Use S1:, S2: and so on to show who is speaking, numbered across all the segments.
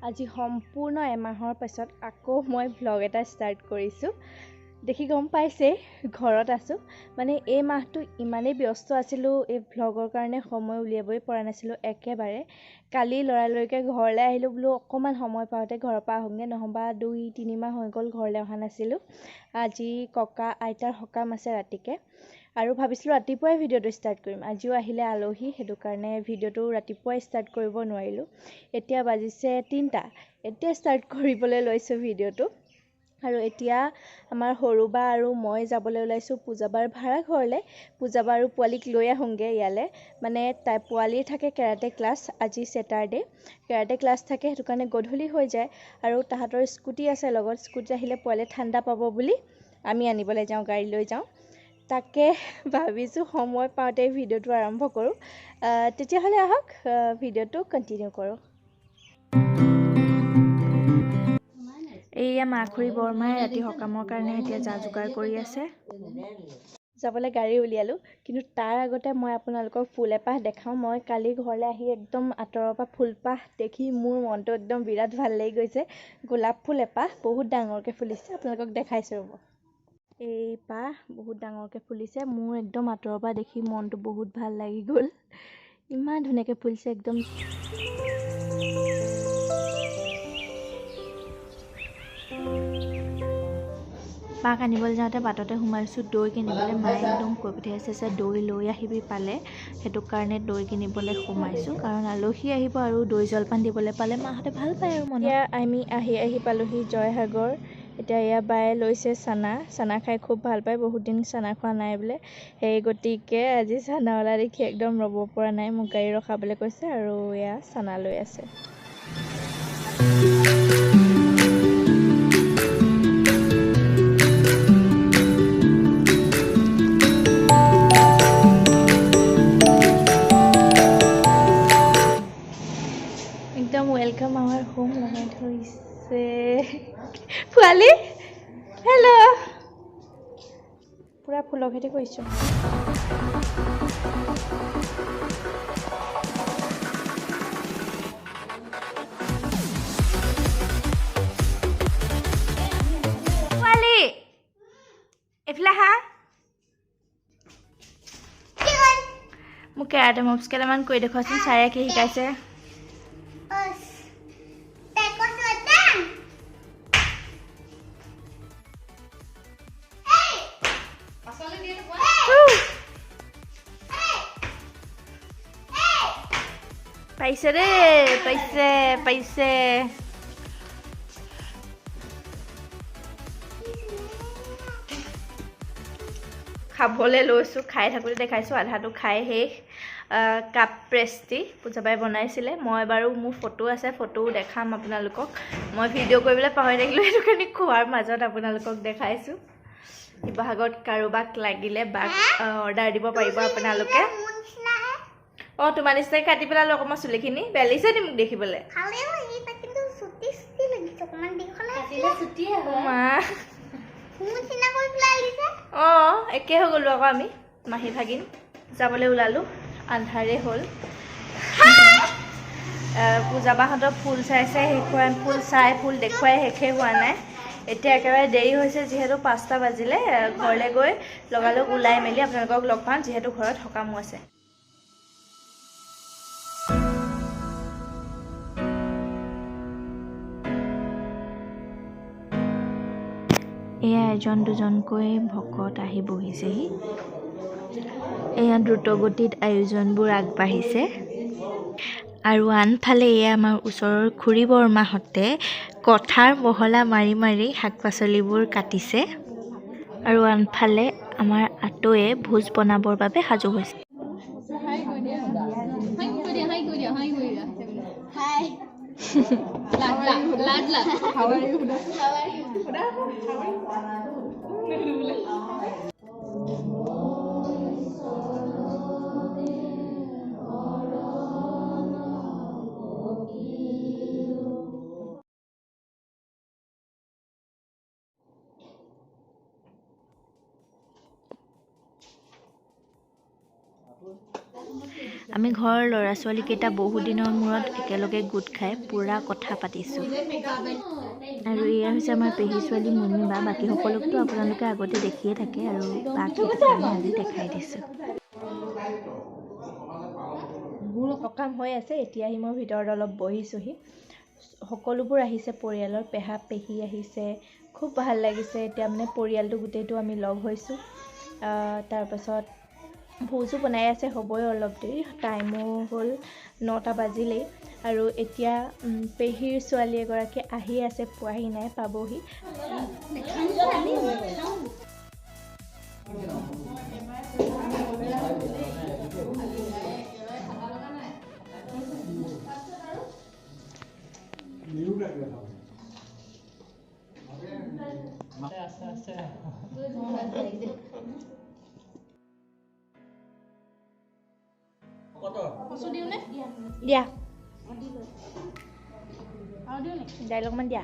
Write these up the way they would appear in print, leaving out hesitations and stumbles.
S1: আজি সম্পূৰ্ণ এমাহৰ পাছত আকৌ মই ভ্লগ এটা ষ্টাৰ্ট কৰিছোঁ। দেখি গম পাইছে ঘৰত আছোঁ, মানে এই মাহটো ইমানেই ব্যস্ত আছিলোঁ, এই ভ্লগৰ কাৰণে সময় উলিয়াবই পৰা নাছিলোঁ একেবাৰে। কালি লৰালৰিকৈ ঘৰলৈ আহিলোঁ, বোলো অকণমান সময় পাওঁতে ঘৰৰ পৰা আহোঁগৈ, নহ'বা 2-3 মাহ হৈ গ'ল ঘৰলৈ অহা নাছিলোঁ। আজি ককা আইতাৰ সকাম আছে ৰাতিকৈ, আৰু ভাবিছিলোঁ ৰাতিপুৱাই ভিডিঅ'টো ষ্টাৰ্ট কৰিম। আজিও আহিলে আলহী, সেইটো কাৰণে ভিডিঅ'টো ৰাতিপুৱাই ষ্টাৰ্ট কৰিব নোৱাৰিলোঁ। এতিয়া বাজিছে 3টা, এতিয়া ষ্টাৰ্ট কৰিবলৈ লৈছোঁ ভিডিঅ'টো। আৰু এতিয়া আমাৰ সৰু বা আৰু মই যাবলৈ ওলাইছোঁ পূজাবাৰ ভাড়া ঘৰলৈ। পূজাবা আৰু পোৱালীক লৈ আহোঁগৈ ইয়ালৈ, মানে তাই পোৱালীৰ থাকে কেৰাটে ক্লাছ, আজি ছেটাৰডে কেৰাটে ক্লাছ থাকে, সেইটো কাৰণে গধূলি হৈ যায়। আৰু তাহাঁতৰ স্কুটি আছে লগত, স্কুটি আহিলে পোৱালীয়ে ঠাণ্ডা পাব বুলি আমি আনিবলৈ যাওঁ, গাড়ী লৈ যাওঁ। তাকে ভাবিছোঁ সময় পাওঁতে ভিডিঅ'টো আৰম্ভ কৰোঁ। তেতিয়াহ'লে আহক ভিডিঅ'টো কণ্টিনিউ কৰোঁ। এইয়া মাখুৰী বৰমাই ৰাতি সকামৰ কাৰণে এতিয়া যা যোগাৰ কৰি আছে। যাবলৈ গাড়ী উলিয়ালোঁ, কিন্তু তাৰ আগতে মই আপোনালোকক ফুল এপাহ দেখাওঁ। মই কালি ঘৰলৈ আহি একদম আঁতৰৰ পৰা ফুলপাহ দেখি মোৰ মনটো একদম বিৰাট ভাল লাগি গৈছে। গোলাপ ফুল এপাহ বহুত ডাঙৰকৈ ফুলিছে, আপোনালোকক দেখাইছোঁ ৰ'ব। এই পাহ বহুত ডাঙৰকৈ ফুলিছে, মোৰ একদম আঁতৰৰ পৰা দেখি মনটো বহুত ভাল লাগি গ'ল। ইমান ধুনীয়াকৈ ফুলিছে একদম। পাক আনিবলৈ যাওঁতে বাটতে সোমাইছোঁ দৈ কিনিবলৈ। মায়ে একদম কৈ পঠিয়াইছে যে দৈ লৈ আহিবি পালে, সেইটো কাৰণে দৈ কিনিবলৈ সোমাইছোঁ, কাৰণ আলহী আহিব আৰু দৈ জলপান দিবলৈ পালে মাহঁতে ভাল পায় আৰু মনে। এতিয়া আমি আহি পালোহি জয়সাগৰ। এতিয়া এয়া বায়ে লৈছে চানা খাই খুব ভাল পায়, বহুত দিন চানা খোৱা নাই বোলে। সেই গতিকে আজি চানাৱালা দেখি একদম ৰ'ব পৰা নাই, মোক গাড়ী ৰখাবলৈ কৈছে আৰু এয়া চানা লৈ আছে। একদম ৱেলকাম আৱাৰ হোম লগাই থৈছে। পোৱালি হেল্ল', পুৰা ফুলৰ খেতি কৰিছোঁ। পোৱালি এইফালে হা, মোক কেৰাটে মুভছ কেইটামান কৰি দেখুৱাচোন, ছাৰে কি শিকাইছে। পাইছে দেই, পাইছে। খাবলৈ লৈছোঁ, খাই থাকোঁতে দেখাইছোঁ, আধাটো খাই শেষ। কাপ প্ৰেষ্টি পূজাবাই বনাইছিলে। মই বাৰু মোৰ ফটো আছে, ফটোও দেখাম আপোনালোকক। মই ভিডিঅ' কৰিবলৈ পাহৰি থাকিলোঁ, সেইটো কাৰণে খোৱাৰ মাজত আপোনালোকক দেখাইছোঁ। শিৱসাগৰত কাৰোবাক লাগিলে বাক অৰ্ডাৰ দিব পাৰিব আপোনালোকে। অঁ, তোমাৰ নিচিনাকৈ কাটি পেলালোঁ অকণমান চুলিখিনি, বেলিছে নি মোক দেখিবলৈ। অঁ, একে হৈ গ'লোঁ আকৌ আমি মাহী ভাগিন। যাবলৈ ওলালোঁ, আন্ধাৰে হ'ল। পূজাবাহঁতৰ ফুল চাইছে, ফুল চাই ফুল দেখুৱাই শেষেই হোৱা নাই। এতিয়া একেবাৰে দেৰি হৈছে, যিহেতু 5টা বাজিলে। ঘৰলৈ গৈ লগালগ ওলাই মেলি আপোনালোকক লগ পাম, যিহেতু ঘৰত সকামো আছে। এয়া এজন দুজনকৈ ভকত আহি বহিছেহি। এয়া দ্ৰুতগতিত আয়োজনবোৰ আগবাঢ়িছে। আৰু আনফালে এয়া আমাৰ ওচৰৰ খুৰী বৰমাহঁতে কঠাৰ মহলা মাৰি মাৰি শাক পাচলিবোৰ কাটিছে। আৰু আনফালে আমাৰ আতয়ে ভোজ বনাবৰ বাবে সাজু হৈছে। আমি ঘৰৰ ল'ৰা ছোৱালীকেইটা বহু দিনৰ মূৰত একেলগে গোট খাই পূৰা কথা পাতিছোঁ। আৰু এয়া হৈছে আমাৰ পেহী ছোৱালী মুনমি বা। বাকী সকলোকতো আপোনালোকে আগতে দেখিয়ে থাকে আৰু বাক সেইটো কাৰণে আজি দেখাই দিছোঁ। সকাম হৈ আছে, এতিয়া আহি মই ভিতৰত অলপ বহিছোঁহি। সকলোবোৰ আহিছে পৰিয়ালৰ, পেহা পেহী আহিছে, খুব ভাল লাগিছে। এতিয়া মানে পৰিয়ালটো গোটেইটো আমি লগ হৈছোঁ। তাৰপাছত ভোজো বনাই আছে, হ'বই অলপ দেৰি, টাইমো হ'ল 9টা বাজিলেই। আৰু এতিয়া পেহীৰ ছোৱালী এগৰাকী আহি আছে, পোৱাহি নাই, পাবহি। দিয়া দাইল অকণমান দিয়া।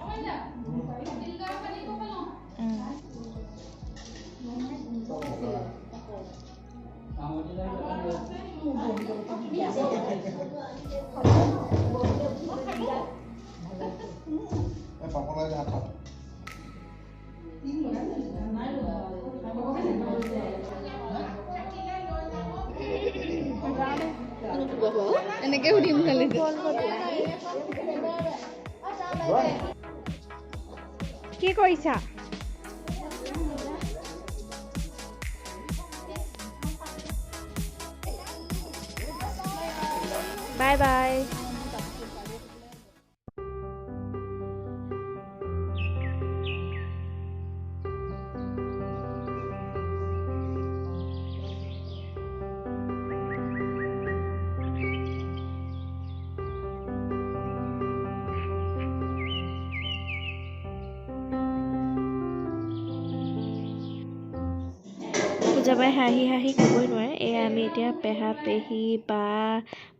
S2: এনেকে সুধিম খালি
S1: কি কৰিছা? Bye bye. পূজাবাই হাঁহি হাঁহি ক'বই নোৱাৰে। এয়া আমি এতিয়া পেহা পেহী বা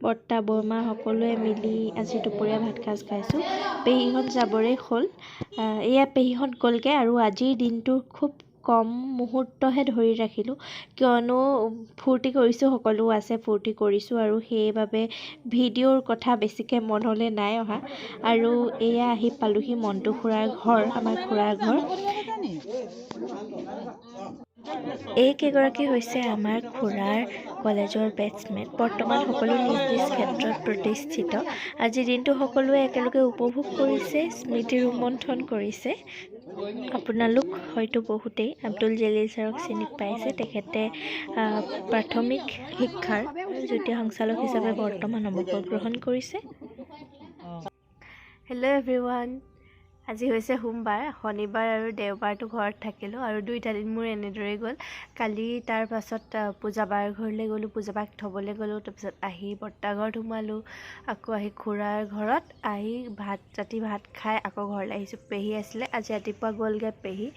S1: বৰ্তা বৰমা সকলোৱে মিলি আজি দুপৰীয়া ভাত সাজ খাইছোঁ। পেহীহঁত যাবৰেই হ'ল। এয়া পেহীহঁত গ'লগৈ আৰু আজিৰ দিনটো খুব কম মুহূৰ্তহে ধৰি ৰাখিলোঁ, কিয়নো ফূৰ্তি কৰিছোঁ, সকলো আছে, ফূৰ্তি কৰিছোঁ আৰু সেইবাবে ভিডিঅ'ৰ কথা বেছিকৈ মনলৈ নাই অহা। আৰু এয়া আহি পালোহি মণ্টু খুৰাৰ ঘৰ, আমাৰ খুৰাৰ ঘৰ। এইকেইগৰাকী হৈছে আমাৰ খুৰাৰ কলেজৰ বেটছমেট। বৰ্তমান সকলো নিজ নিজ ক্ষেত্ৰত প্ৰতিষ্ঠিত। আজিৰ দিনটো সকলোৱে একেলগে উপভোগ কৰিছে, স্মৃতি ৰোমন্থন কৰিছে। আপোনালোক হয়তো বহুতেই আব্দুল জলিল ছাৰক চিনি পাইছে। তেখেতে প্ৰাথমিক শিক্ষাৰ যুটীয়া সঞ্চালক হিচাপে বৰ্তমান অৱসৰ গ্ৰহণ কৰিছে। Hello' everyone. আজি হৈছে সোমবাৰ, শনিবাৰ আৰু দেওবাৰটো ঘৰত থাকিলোঁ আৰু 2টা দিন মোৰ এনেদৰেই গ'ল। কালি তাৰ পাছত পূজাবাৰ ঘৰলৈ গ'লোঁ, পূজাবাক থ'বলৈ গ'লোঁ, তাৰপিছত আহি বৰ্তা ঘৰত সোমালোঁ, আকৌ আহি খুৰাৰ ঘৰত আহি ৰাতি ভাত খাই আকৌ ঘৰলৈ আহিছোঁ। পেহী আছিলে, আজি ৰাতিপুৱা গ'লগৈ পেহী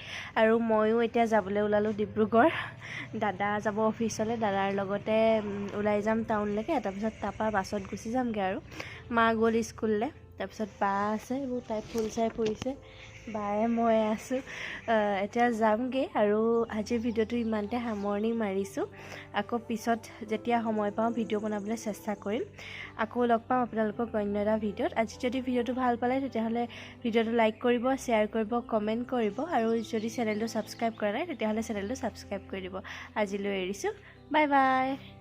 S1: আৰু ময়ো এতিয়া যাবলৈ ওলালোঁ ডিব্ৰুগড়। দাদা যাব অফিচলৈ, দাদাৰ লগতে ওলাই যাম টাউনলৈকে, তাৰপিছত তাৰপৰা বাছত গুচি যামগৈ আৰু। মা গ'ল স্কুললৈ, তাৰপিছত বা আছে, এইবোৰ তাই ফুল চাই ফুৰিছে, বায়ে মই আছোঁ। এতিয়া যামগৈ আৰু আজিৰ ভিডিঅ'টো ইমানতে সামৰণি মাৰিছোঁ। আকৌ পিছত যেতিয়া সময় পাওঁ ভিডিঅ' বনাবলৈ চেষ্টা কৰিম। আকৌ লগ পাম আপোনালোকক অন্য এটা ভিডিঅ'ত। আজি যদি ভিডিঅ'টো ভাল পালে তেতিয়াহ'লে ভিডিঅ'টো লাইক কৰিব, শ্বেয়াৰ কৰিব, কমেণ্ট কৰিব আৰু যদি চেনেলটো ছাবস্ক্ৰাইব কৰা নাই তেতিয়াহ'লে চেনেলটো ছাবস্ক্ৰাইব কৰি দিব। আজিলৈ এৰিছোঁ, বাই বাই।